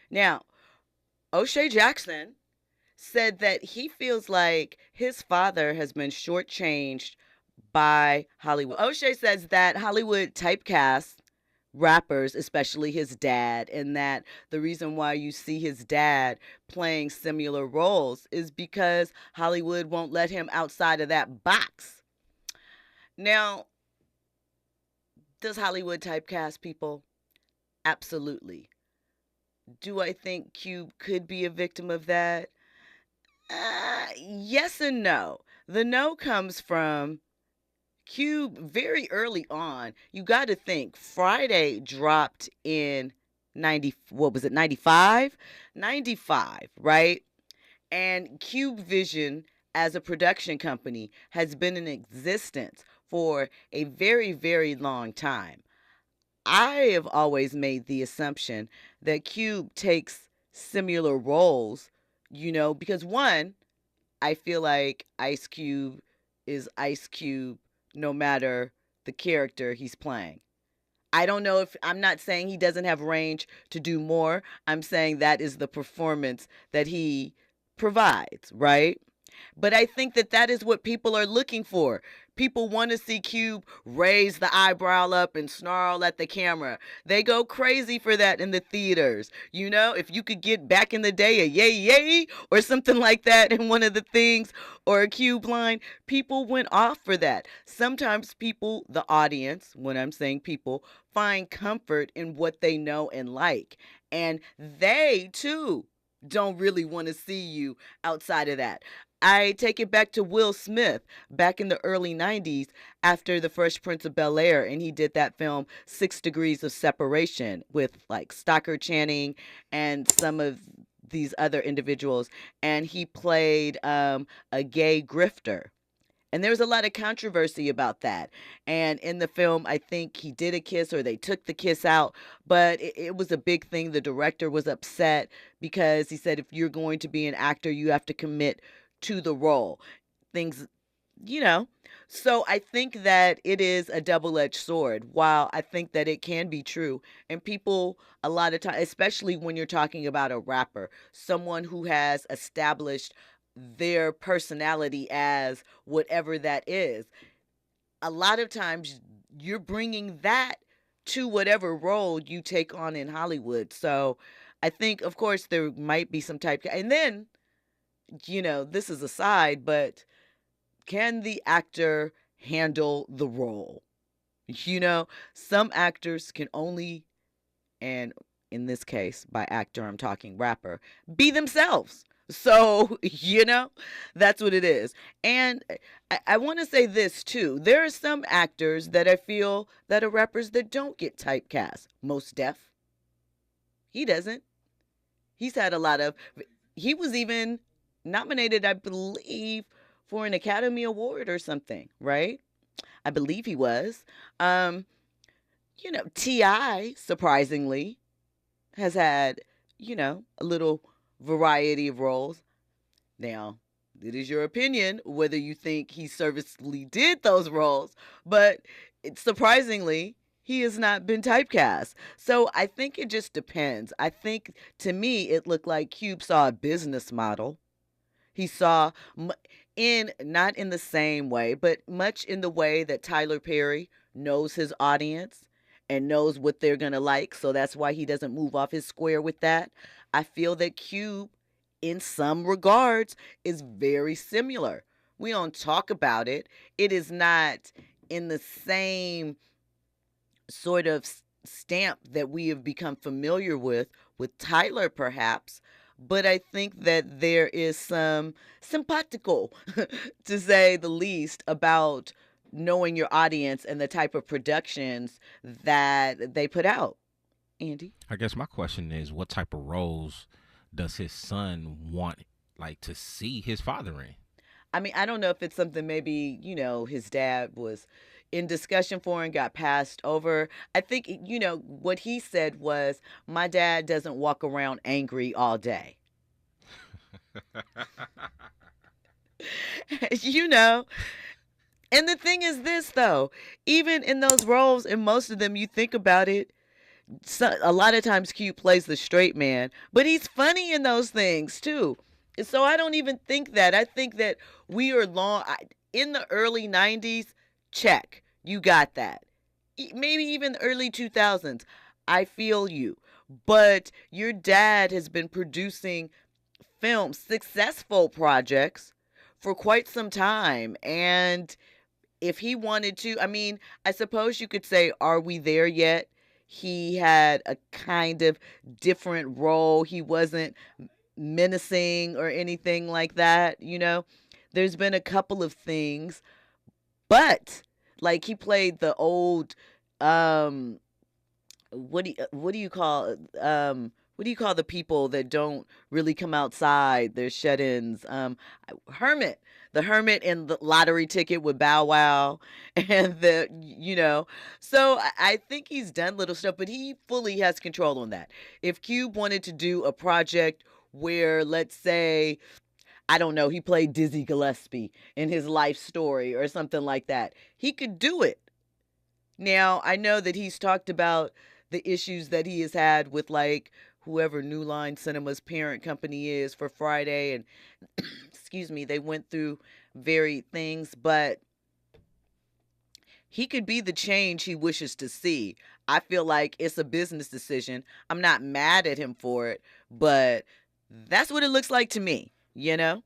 Now, O'Shea Jackson said that he feels like his father has been shortchanged by Hollywood. O'Shea says that Hollywood typecasts rappers, especially his dad, and that the reason why you see his dad playing similar roles is because Hollywood won't let him outside of that box. Now, does Hollywood typecast people? Absolutely. Do I think Cube could be a victim of that? Yes and no. The no comes from Cube very early on. You got to think Friday dropped in 90, what was it, 95? 95, right? And Cube Vision as a production company has been in existence for a very, very long time. I have always made the assumption that Cube takes similar roles, because one, I feel like Ice Cube is Ice Cube no matter the character he's playing. I don't know if I'm not saying he doesn't have range to do more. I'm saying that is the performance that he provides, right? But I think that that is what people are looking for. People want to see Cube raise the eyebrow up and snarl at the camera. They go crazy for that in the theaters. If you could get back in the day a yay yay or something like that in one of the things or a Cube line, people went off for that. Sometimes people, the audience, when I'm saying people, find comfort in what they know and like. And they too don't really want to see you outside of that. I take it back to Will Smith back in the early 90s after The Fresh Prince of Bel-Air, and he did that film 6 Degrees of Separation with like Stockard Channing and some of these other individuals, and he played a gay grifter. And there was a lot of controversy about that. And in the film, I think he did a kiss or they took the kiss out, but it was a big thing. The director was upset because he said, if you're going to be an actor, you have to commit to the role. Things, you know. So I think that it is a double edged sword. While I think that it can be true, and people a lot of time, especially when you're talking about a rapper, someone who has established their personality as whatever that is, a lot of times you're bringing that to whatever role you take on in Hollywood. So I think, of course, there might be some type, and then this is a side, but can the actor handle the role? Some actors can only, and in this case, by actor, I'm talking rapper, be themselves. So, that's what it is. And I want to say this too. There are some actors that I feel that are rappers that don't get typecast. Most Def, he doesn't. He's had a lot of, he was even nominated, I believe, for an Academy Award or something, right? I believe he was. Um, T.I., surprisingly, has had, a little variety of roles. Now, it is your opinion whether you think he serviceably did those roles, but surprisingly, he has not been typecast. So I think it just depends. I think to me, it looked like Cube saw a business model. He saw in not in the same way, but much in the way that Tyler Perry knows his audience and knows what they're going to like. So that's why he doesn't move off his square with that. I feel that Cube, in some regards, is very similar. We don't talk about it. It is not in the same sort of stamp that we have become familiar with Tyler perhaps, but I think that there is some simpatico, to say the least, about knowing your audience and the type of productions that they put out. Andy? I guess my question is, what type of roles does his son want, like, to see his father in? I mean, I don't know if it's something maybe, his dad was in discussion for and got passed over. I think, what he said was, my dad doesn't walk around angry all day. you know, And the thing is this though, even in those roles, in most of them, you think about it, A lot of times Q plays the straight man, but he's funny in those things too. So I don't even think that. I think that we are in the early 90s. Check. You got that. Maybe even the early 2000s. I feel you. But your dad has been producing films, successful projects for quite some time. And if he wanted to, I mean, I suppose you could say, are we there yet? He had a kind of different role. He wasn't menacing or anything like that, you know? There's been a couple of things, but like he played the old um what do you call what do you call the people that don't really come outside? They're shut-ins. Hermit, the hermit in the lottery ticket with Bow Wow, and the So I think he's done little stuff, but he fully has control on that. If Cube wanted to do a project where, let's say, I don't know, he played Dizzy Gillespie in his life story or something like that, he could do it. Now, I know that he's talked about the issues that he has had with like whoever New Line Cinema's parent company is for Friday, and excuse me, they went through varied things, but he could be the change he wishes to see. I feel like it's a business decision. I'm not mad at him for it, but that's what it looks like to me, you know?